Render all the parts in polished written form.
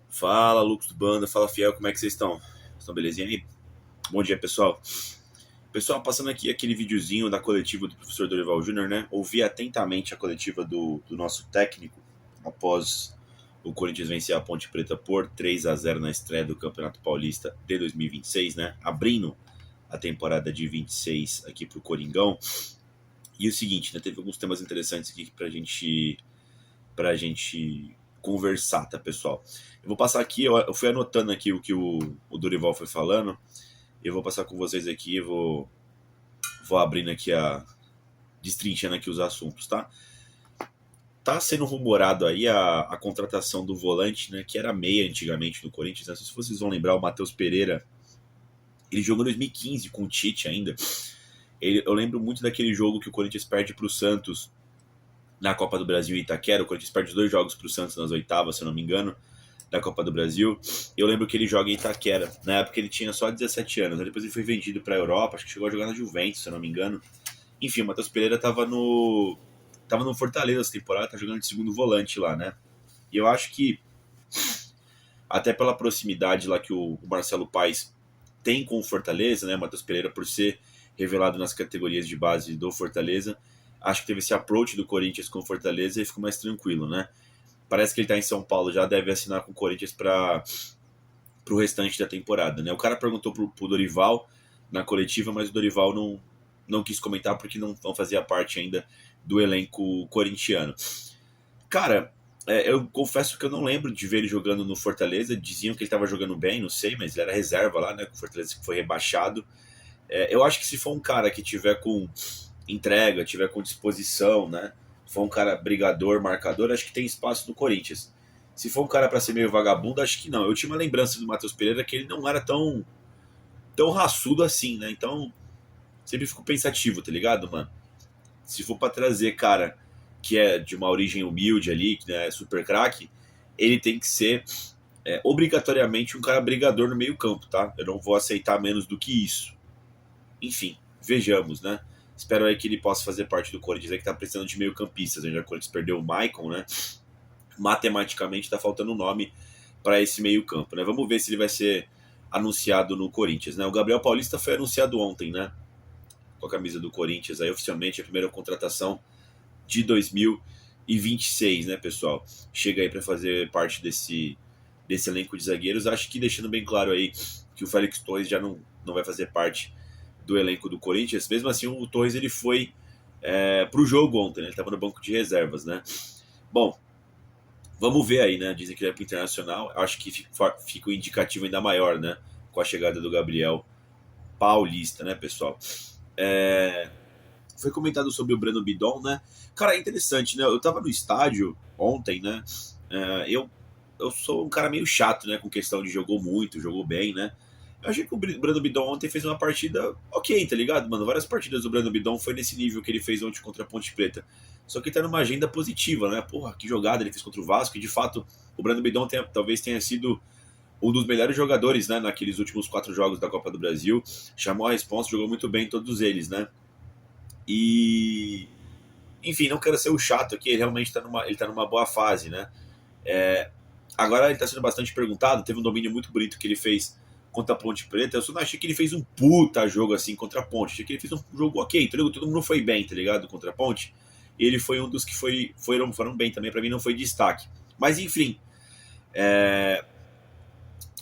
Fala, Lucas do Banda, fala Fiel, como é que vocês estão? Estão belezinha aí? Bom dia, pessoal. Pessoal, passando aqui aquele videozinho da coletiva do professor Dorival Júnior, né? Ouvi atentamente a coletiva do nosso técnico após o Corinthians vencer a Ponte Preta por 3-0 na estreia do Campeonato Paulista de 2026, né? Abrindo a temporada de 26 aqui pro Coringão. E o seguinte, né? Teve alguns temas interessantes aqui pra gente conversar, tá, pessoal? Eu vou passar aqui, eu fui anotando aqui o que o Dorival foi falando, eu vou passar com vocês aqui, vou abrindo aqui destrinchando aqui os assuntos, tá? Tá sendo rumorado aí a contratação do volante, né, que era meia antigamente no Corinthians, né? Se vocês vão lembrar, o Matheus Pereira, ele jogou em 2015 com o Tite ainda. Eu lembro muito daquele jogo que o Corinthians perde pro Santos na Copa do Brasil em Itaquera. O Corinthians perde 2 jogos pro Santos nas oitavas, se eu não me engano, da Copa do Brasil. Eu lembro que ele joga em Itaquera. Na época ele tinha só 17 anos. Depois ele foi vendido pra Europa, acho que chegou a jogar na Juventus, se eu não me engano. Enfim, o Matheus Pereira tava no Fortaleza essa temporada, tá jogando de segundo volante lá, né? E eu acho que, até pela proximidade lá que o Marcelo Paes tem com o Fortaleza, né? O Matheus Pereira, por ser revelado nas categorias de base do Fortaleza, acho que teve esse approach do Corinthians com o Fortaleza e ficou mais tranquilo, né? Parece que ele tá em São Paulo, já deve assinar com o Corinthians para o restante da temporada, né? O cara perguntou pro Dorival na coletiva, mas o Dorival não quis comentar porque não fazia parte ainda do elenco corintiano. Cara, eu confesso que eu não lembro de ver ele jogando no Fortaleza. Diziam que ele estava jogando bem, não sei, mas ele era reserva lá, né? Com o Fortaleza que foi rebaixado. Eu acho que se for um cara que tiver com entrega, tiver com disposição, né? For um cara brigador, marcador, acho que tem espaço no Corinthians. Se for um cara para ser meio vagabundo, acho que não. Eu tinha uma lembrança do Matheus Pereira que ele não era tão raçudo assim, né? Então, sempre fico pensativo, tá ligado, mano? Se for para trazer cara que é de uma origem humilde ali, que é super craque, ele tem que ser obrigatoriamente um cara brigador no meio campo, tá? Eu não vou aceitar menos do que isso. Enfim, vejamos, né? Espero aí que ele possa fazer parte do Corinthians aí que tá precisando de meio campistas, né? Já que o Corinthians perdeu o Maicon, né? Matematicamente tá faltando um nome para esse meio campo, né? Vamos ver se ele vai ser anunciado no Corinthians, né? O Gabriel Paulista foi anunciado ontem, né? Com a camisa do Corinthians aí oficialmente, a primeira contratação de 2026, né, pessoal? Chega aí para fazer parte desse elenco de zagueiros. Acho que deixando bem claro aí que o Félix Torres já não vai fazer parte do elenco do Corinthians. Mesmo assim, o Torres ele foi pro jogo ontem, né? Ele estava no banco de reservas, né? Bom, vamos ver aí, né? Dizem que ele é pro Internacional. Acho que fica um indicativo ainda maior, né? Com a chegada do Gabriel Paulista, né, pessoal? Foi comentado sobre o Breno Bidon, né? Cara, é interessante, né? Eu tava no estádio ontem, né? Eu sou um cara meio chato, né? Com questão de jogou muito, jogou bem, né? Eu achei que o Breno Bidon ontem fez uma partida ok, tá ligado, mano? Várias partidas do Breno Bidon foi nesse nível que ele fez ontem contra a Ponte Preta. Só que tá numa agenda positiva, né? Porra, que jogada ele fez contra o Vasco. E de fato, o Breno Bidon talvez tenha sido um dos melhores jogadores, né? Naqueles últimos 4 jogos da Copa do Brasil. Chamou a responsa, jogou muito bem todos eles, né? E enfim, não quero ser o chato aqui, ele realmente ele tá numa boa fase, né? Agora ele está sendo bastante perguntado, teve um domínio muito bonito que ele fez contra a Ponte Preta. Eu só não achei que ele fez um puta jogo assim contra a Ponte. Achei que ele fez um jogo ok, todo mundo foi bem, tá ligado? Contra a Ponte. E ele foi um dos que foram bem também, para mim não foi destaque. Mas enfim,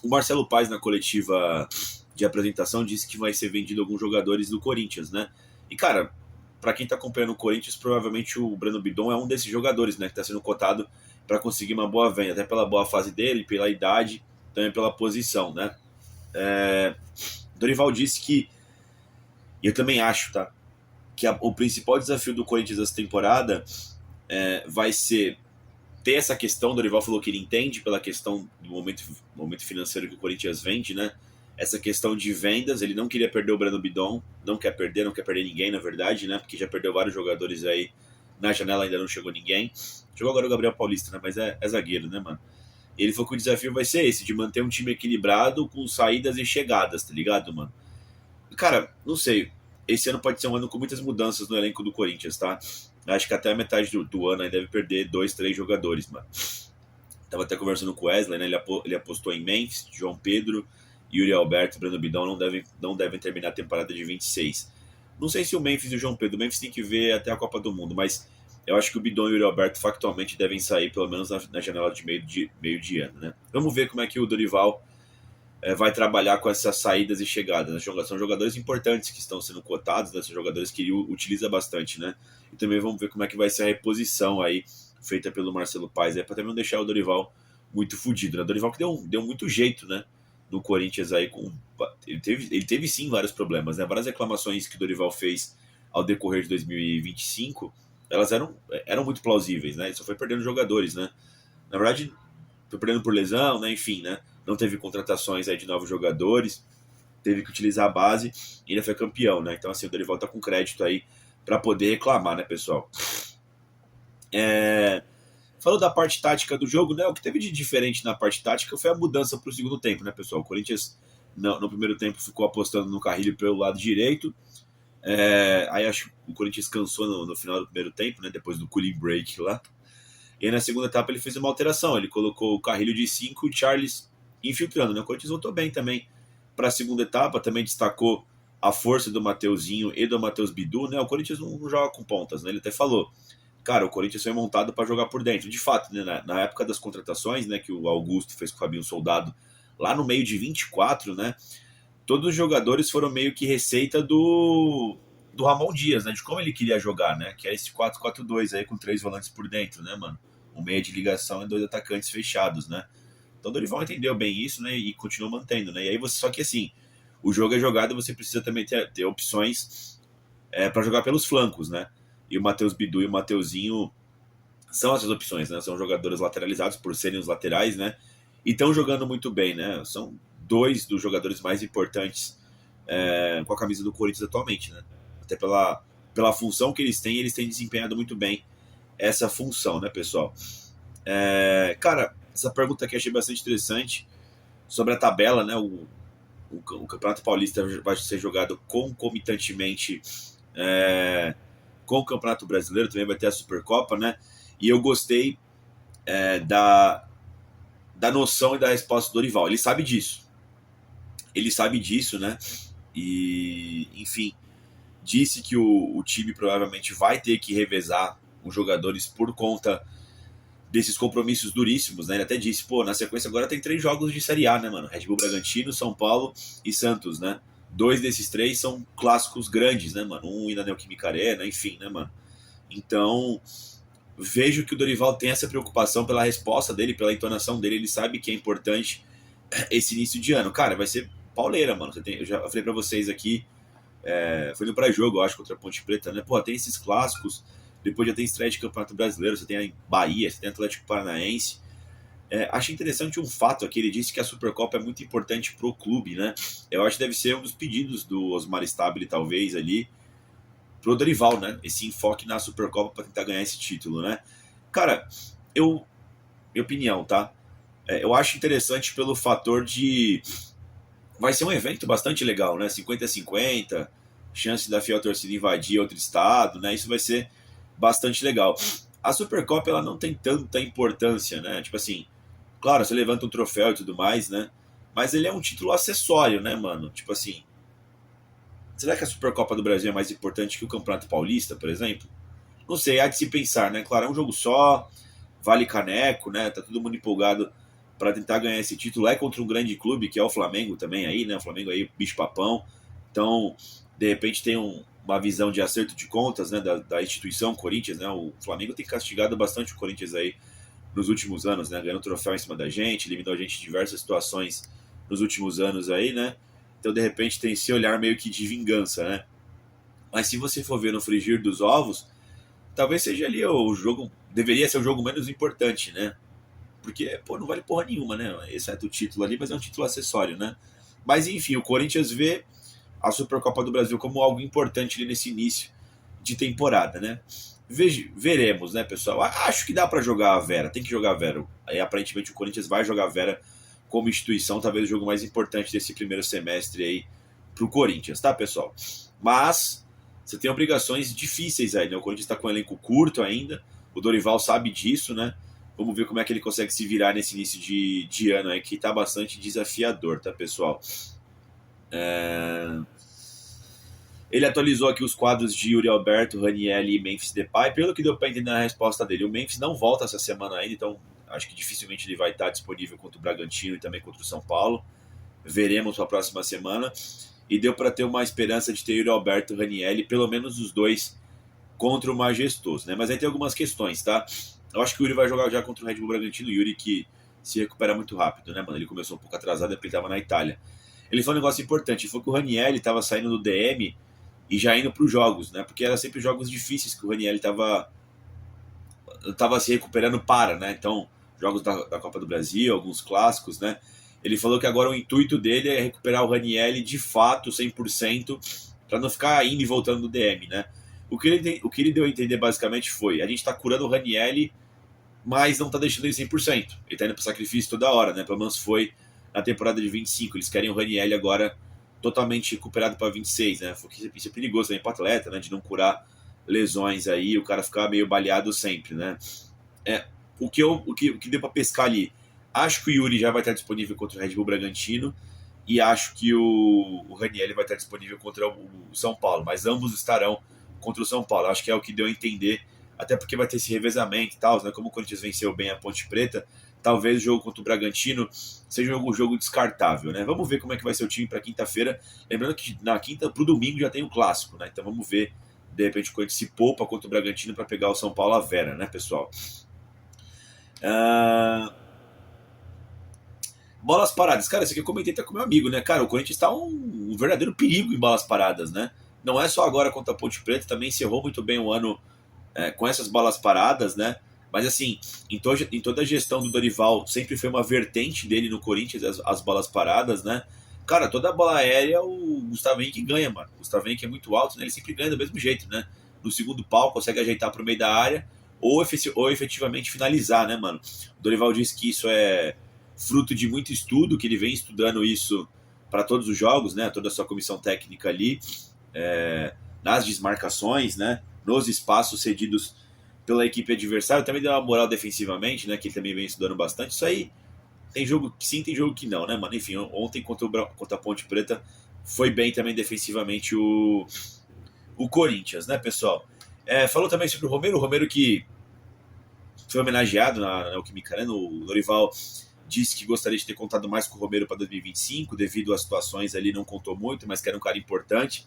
o Marcelo Paes na coletiva de apresentação disse que vai ser vendido alguns jogadores do Corinthians, né? E cara, para quem tá acompanhando o Corinthians, provavelmente o Breno Bidon é um desses jogadores, né, que tá sendo cotado para conseguir uma boa venda, até pela boa fase dele, pela idade, também pela posição, né? Dorival disse que, e eu também acho, tá, que o principal desafio do Corinthians essa temporada vai ser ter essa questão. O Dorival falou que ele entende pela questão do momento financeiro que o Corinthians vende, né? Essa questão de vendas, ele não queria perder o Breno Bidon, não quer perder ninguém, na verdade, né? Porque já perdeu vários jogadores aí na janela, ainda não chegou ninguém. Jogou agora o Gabriel Paulista, né? Mas é zagueiro, né, mano? Ele falou que o desafio vai ser esse, de manter um time equilibrado com saídas e chegadas, tá ligado, mano? Cara, não sei. Esse ano pode ser um ano com muitas mudanças no elenco do Corinthians, tá? Acho que até a metade do ano aí deve perder 2, 3 jogadores, mano. Tava até conversando com o Wesley, né? Ele apostou em Memphis, João Pedro, Yuri Alberto e Breno Bidão não devem terminar a temporada de 26. Não sei se o Memphis e o João Pedro, o Memphis tem que ver até a Copa do Mundo, mas eu acho que o Bidão e o Yuri Alberto factualmente devem sair pelo menos na janela de meio de ano, né? Vamos ver como é que o Dorival vai trabalhar com essas saídas e chegadas, né? São jogadores importantes que estão sendo cotados, né? São jogadores que ele utiliza bastante, né? E também vamos ver como é que vai ser a reposição aí feita pelo Marcelo Paes, para também não deixar o Dorival muito fudido, né? O Dorival que deu muito jeito, né? No Corinthians aí, ele teve sim vários problemas, né? Várias reclamações que o Dorival fez ao decorrer de 2025, elas eram muito plausíveis, né? Ele só foi perdendo jogadores, né? Na verdade, foi perdendo por lesão, né? Enfim, né? Não teve contratações aí de novos jogadores, teve que utilizar a base e ainda foi campeão, né? Então, assim, o Dorival tá com crédito aí para poder reclamar, né, pessoal? Falou da parte tática do jogo, né? O que teve de diferente na parte tática foi a mudança para o segundo tempo, né, pessoal? O Corinthians, no primeiro tempo, ficou apostando no Carrilho pelo lado direito. Aí acho que o Corinthians cansou no final do primeiro tempo, né? Depois do cooling break lá. E aí na segunda etapa ele fez uma alteração. Ele colocou o Carrilho de 5 e o Charles infiltrando, né? O Corinthians voltou bem também para a segunda etapa. Também destacou a força do Mateuzinho e do Matheus Bidu, né? O Corinthians não joga com pontas, né? Ele até falou, cara, o Corinthians foi montado para jogar por dentro. De fato, né? Na época das contratações, né? Que o Augusto fez com o Fabinho Soldado lá no meio de 24, né? Todos os jogadores foram meio que receita do Ramon Dias, né? De como ele queria jogar, né? Que é esse 4-4-2 aí com 3 volantes por dentro, né, mano? Um meia de ligação e 2 atacantes fechados, né? Então o Dorival entendeu bem isso, né? E continuou mantendo, né? E aí só que assim, o jogo é jogado, você precisa também ter opções para jogar pelos flancos, né? E o Matheus Bidu e o Mateuzinho são essas opções, né? São jogadores lateralizados por serem os laterais, né? E estão jogando muito bem, né? São 2 dos jogadores mais importantes com a camisa do Corinthians atualmente, né? Até pela função que eles têm desempenhado muito bem essa função, né, pessoal? Cara, essa pergunta aqui eu achei bastante interessante sobre a tabela, né? O Campeonato Paulista vai ser jogado concomitantemente com o Campeonato Brasileiro, também vai ter a Supercopa, né? E eu gostei da noção e da resposta do Dorival. Ele sabe disso, né? E, enfim, disse que o time provavelmente vai ter que revezar os jogadores por conta desses compromissos duríssimos, né? Ele até disse, pô, na sequência agora tem 3 jogos de Série A, né, mano? Red Bull Bragantino, São Paulo e Santos, né? 2 desses 3 são clássicos grandes, né, mano? Um na Neoquímica Arena, enfim, né, mano? Então, vejo que o Dorival tem essa preocupação pela resposta dele, pela entonação dele, ele sabe que é importante esse início de ano. Cara, vai ser pauleira, mano. Eu já falei pra vocês aqui, foi no pré-jogo, eu acho, contra a Ponte Preta, né? Pô, tem esses clássicos, depois já tem estreia de Campeonato Brasileiro, você tem a Bahia, você tem Atlético Paranaense. Achei interessante um fato aqui, ele disse que a Supercopa é muito importante pro clube, né? Eu acho que deve ser um dos pedidos do Osmar Stabile, talvez, ali, pro Dorival, né? Esse enfoque na Supercopa para tentar ganhar esse título, né? Cara, minha opinião, tá? Eu acho interessante pelo fator de vai ser um evento bastante legal, né? 50-50, chance da fiel torcida invadir outro estado, né? Isso vai ser bastante legal. A Supercopa, ela não tem tanta importância, né? Tipo assim, claro, você levanta um troféu e tudo mais, né? Mas ele é um título acessório, né, mano? Tipo assim, será que a Supercopa do Brasil é mais importante que o Campeonato Paulista, por exemplo? Não sei, há de se pensar, né? Claro, é um jogo só, vale caneco, né? Tá todo mundo empolgado para tentar ganhar esse título. É contra um grande clube, que é o Flamengo também aí, né? O Flamengo aí, bicho papão. Então, de repente tem uma visão de acerto de contas, né? Da instituição Corinthians, né? O Flamengo tem castigado bastante o Corinthians aí nos últimos anos, né? Ganhando troféu em cima da gente, eliminou a gente em diversas situações nos últimos anos aí, né? Então, de repente, tem esse olhar meio que de vingança, né? Mas se você for ver no frigir dos ovos, talvez seja ali o jogo, deveria ser o jogo menos importante, né? Porque, pô, não vale porra nenhuma, né? Exceto o título ali, mas é um título acessório, né? Mas, enfim, o Corinthians vê a Supercopa do Brasil como algo importante ali nesse início de temporada, né? Veremos, né, pessoal? Acho que dá para jogar a Vera, tem que jogar a Vera. Aí, aparentemente, o Corinthians vai jogar a Vera como instituição, talvez o jogo mais importante desse primeiro semestre aí pro Corinthians, tá, pessoal? Mas você tem obrigações difíceis aí, né? O Corinthians está com um elenco curto ainda, o Dorival sabe disso, né? Vamos ver como é que ele consegue se virar nesse início de ano aí, que tá bastante desafiador, tá, pessoal? Ele atualizou aqui os quadros de Yuri Alberto, Ranieri e Memphis Depay, pelo que deu para entender na resposta dele. O Memphis não volta essa semana ainda, então acho que dificilmente ele vai estar disponível contra o Bragantino e também contra o São Paulo. Veremos para a próxima semana. E deu para ter uma esperança de ter Yuri Alberto e Ranieri, pelo menos os dois, contra o Majestoso, né? Mas aí tem algumas questões, tá? Eu acho que o Yuri vai jogar já contra o Red Bull Bragantino. O Yuri que se recupera muito rápido, né, mano? Ele começou um pouco atrasado porque ele estava na Itália. Ele falou um negócio importante, ele falou que o Ranieri estava saindo do DM e já indo para os jogos, né? Porque eram sempre jogos difíceis que o Ranieri estava se recuperando né? Então, jogos da Copa do Brasil, alguns clássicos, né? Ele falou que agora o intuito dele é recuperar o Ranieri de fato, 100%, para não ficar indo e voltando do DM, né? O que ele deu a entender basicamente foi: a gente está curando o Ranieri, mas não está deixando ele 100%. Ele está indo para sacrifício toda hora, né? Pelo menos foi na temporada de 25. Eles querem o Ranieri agora totalmente recuperado para 26, né? Porque isso é perigoso também para atleta, né? De não curar lesões aí, o cara ficar meio baleado sempre, né? O que deu para pescar ali? Acho que o Yuri já vai estar disponível contra o Red Bull Bragantino e acho que o Ranieri vai estar disponível contra o São Paulo, mas ambos estarão contra o São Paulo. Acho que é o que deu a entender, até porque vai ter esse revezamento e tal, né? Como o Corinthians venceu bem a Ponte Preta, talvez o jogo contra o Bragantino seja um jogo descartável, né? Vamos ver como é que vai ser o time para quinta-feira. Lembrando que na quinta para o domingo já tem o clássico, né? Então vamos ver, de repente o Corinthians se poupa contra o Bragantino para pegar o São Paulo à Vera, né, pessoal? Bolas paradas. Cara, isso aqui eu comentei até com meu amigo, né? Cara, o Corinthians está um verdadeiro perigo em bolas paradas, né? Não é só agora contra a Ponte Preta, também encerrou muito bem o ano com essas bolas paradas, né? Mas assim, em toda a gestão do Dorival, sempre foi uma vertente dele no Corinthians, as bolas paradas, né? Cara, toda a bola aérea, o Gustavo Henrique ganha, mano. O Gustavo Henrique é muito alto, né? Ele sempre ganha do mesmo jeito, né? No segundo pau, consegue ajeitar pro meio da área ou efetivamente finalizar, né, mano? O Dorival disse que isso é fruto de muito estudo, que ele vem estudando isso para todos os jogos, né? Toda a sua comissão técnica ali, nas desmarcações, né? Nos espaços cedidos pela equipe adversária. Também deu uma moral defensivamente, né? Que ele também vem estudando bastante. Isso aí tem jogo que sim, tem jogo que não, né, mano? Enfim, ontem contra a Ponte Preta foi bem também defensivamente o Corinthians, né, pessoal? Falou também sobre o Romero que foi homenageado na Neoquímica Arena. O Dorival disse que gostaria de ter contado mais com o Romero para 2025, devido às situações ali, não contou muito, mas que era um cara importante.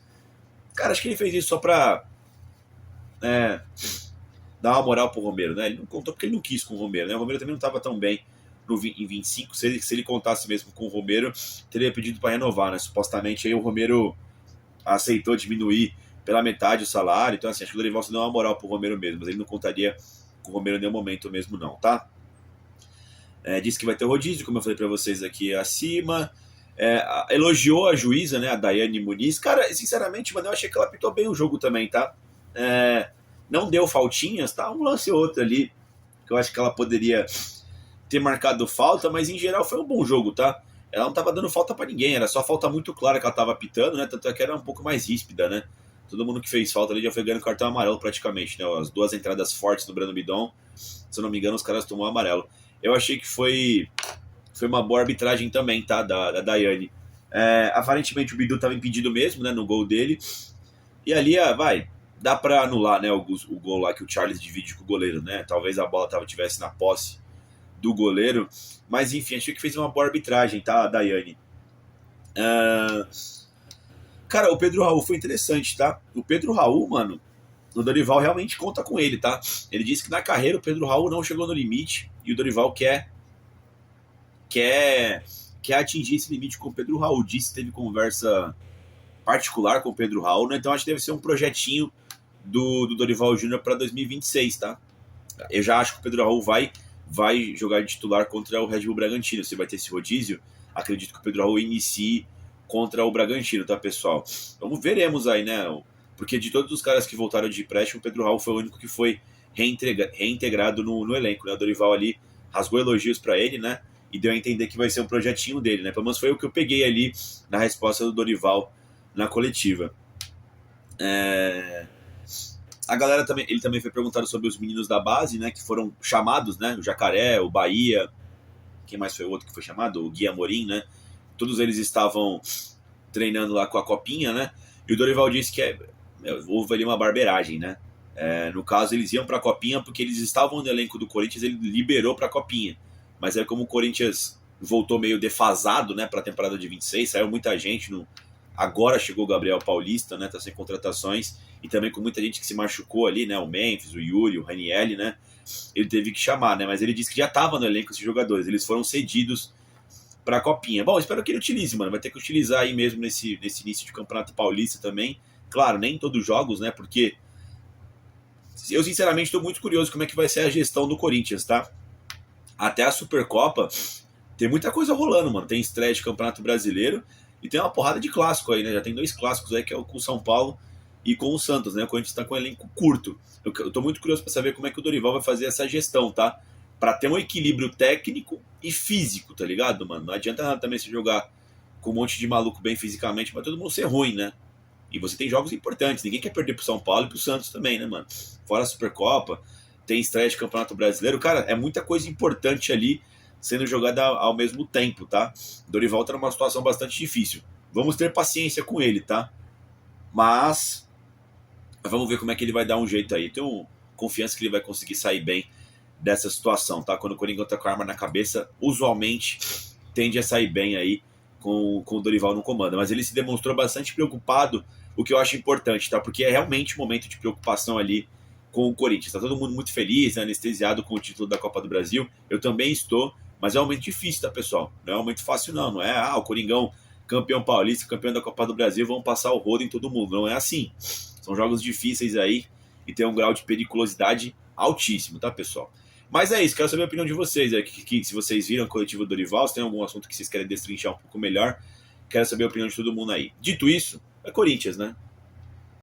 Cara, acho que ele fez isso só para dar uma moral pro Romero, né? Ele não contou porque ele não quis com o Romero, né? O Romero também não estava tão bem em 25. Se ele contasse mesmo com o Romero, teria pedido para renovar, né? Supostamente aí o Romero aceitou diminuir pela metade o salário. Então, assim, acho que o Dorival deu uma moral pro Romero mesmo, mas ele não contaria com o Romero em nenhum momento mesmo, não, tá? Disse que vai ter rodízio, como eu falei para vocês aqui acima. Elogiou a juíza, né? A Daiane Muniz. Cara, sinceramente, mano, eu achei que ela apitou bem o jogo também, tá? Não deu faltinhas, tá? Um lance ou outro ali, que eu acho que ela poderia ter marcado falta, mas em geral foi um bom jogo, tá? Ela não tava dando falta para ninguém, era só falta muito clara que ela tava apitando, né? Tanto é que era um pouco mais ríspida, né? Todo mundo que fez falta ali já foi ganhando cartão amarelo praticamente, né? As duas entradas fortes do Breno Bidon, se eu não me engano, os caras tomou amarelo. Eu achei que foi uma boa arbitragem também, tá? Da Daiane. Aparentemente o Bidu tava impedido mesmo, né? No gol dele. E ali, dá para anular, né, o gol lá que o Charles divide com o goleiro, né? Talvez a bola tivesse na posse do goleiro, mas enfim, achei que fez uma boa arbitragem, tá, Daiane? Cara, o Pedro Raul foi interessante, tá? O Pedro Raul, mano, o Dorival realmente conta com ele, tá? Ele disse que na carreira o Pedro Raul não chegou no limite e o Dorival quer atingir esse limite com o Pedro Raul. Disse que teve conversa particular com o Pedro Raul, né? Então acho que deve ser um projetinho do Dorival Júnior para 2026, tá? Eu já acho que o Pedro Raul vai jogar de titular contra o Red Bull Bragantino. Se vai ter esse rodízio, acredito que o Pedro Raul inicie contra o Bragantino, tá, pessoal? Veremos aí, né? Porque de todos os caras que voltaram de empréstimo, o Pedro Raul foi o único que foi reintegrado no elenco, né? O Dorival ali rasgou elogios para ele, né? E deu a entender que vai ser um projetinho dele, né? Pelo menos foi o que eu peguei ali na resposta do Dorival na coletiva. A galera também, ele também foi perguntado sobre os meninos da base, né, que foram chamados, né, o Jacaré, o Bahia, quem mais foi o outro que foi chamado? O Gui Amorim, né? Todos eles estavam treinando lá com a copinha, né? E o Dorival disse que houve ali uma barbeiragem, né? No caso, eles iam para a copinha porque eles estavam no elenco do Corinthians, ele liberou para a copinha. Mas é como o Corinthians voltou meio defasado, né, para a temporada de 26, saiu muita gente no... Agora chegou o Gabriel Paulista, né? Tá sem contratações e também com muita gente que se machucou ali, né? O Memphis, o Yuri, o Ranielli, né? Ele teve que chamar, né? Mas ele disse que já estava no elenco esses jogadores, eles foram cedidos para a copinha. Bom, espero que ele utilize, mano. Vai ter que utilizar aí mesmo nesse início de Campeonato Paulista também. Claro, nem em todos os jogos, né? Porque eu sinceramente estou muito curioso como é que vai ser a gestão do Corinthians, tá? Até a Supercopa tem muita coisa rolando, mano. Tem estreia de Campeonato Brasileiro e tem uma porrada de clássico aí, né? Já tem 2 clássicos aí, que é o com o São Paulo e com o Santos, né? O Corinthians tá com um elenco curto. Eu tô muito curioso para saber como é que o Dorival vai fazer essa gestão, tá? Para ter um equilíbrio técnico e físico, tá ligado, mano? Não adianta nada também se jogar com um monte de maluco bem fisicamente, mas todo mundo ser ruim, né? E você tem jogos importantes. Ninguém quer perder pro São Paulo e pro Santos também, né, mano? Fora a Supercopa, tem estreia de Campeonato Brasileiro. Cara, é muita coisa importante ali sendo jogada ao mesmo tempo, tá? Dorival tá numa situação bastante difícil. Vamos ter paciência com ele, tá? Mas vamos ver como é que ele vai dar um jeito aí. Tenho confiança que ele vai conseguir sair bem dessa situação, tá? Quando o Coringão tá com a arma na cabeça, usualmente tende a sair bem aí com o Dorival no comando. Mas ele se demonstrou bastante preocupado, o que eu acho importante, tá? Porque é realmente um momento de preocupação ali com o Corinthians. Tá todo mundo muito feliz, né? Anestesiado com o título da Copa do Brasil. Eu também estou, mas é um momento difícil, tá, pessoal? Não é um momento fácil, não. Não é, o Coringão, campeão paulista, campeão da Copa do Brasil, vão passar o rodo em todo mundo. Não é assim. São jogos difíceis aí e tem um grau de periculosidade altíssimo, tá, pessoal? Mas é isso, quero saber a opinião de vocês. Se vocês viram o coletivo do Dorival, se tem algum assunto que vocês querem destrinchar um pouco melhor, quero saber a opinião de todo mundo aí. Dito isso, é Corinthians, né?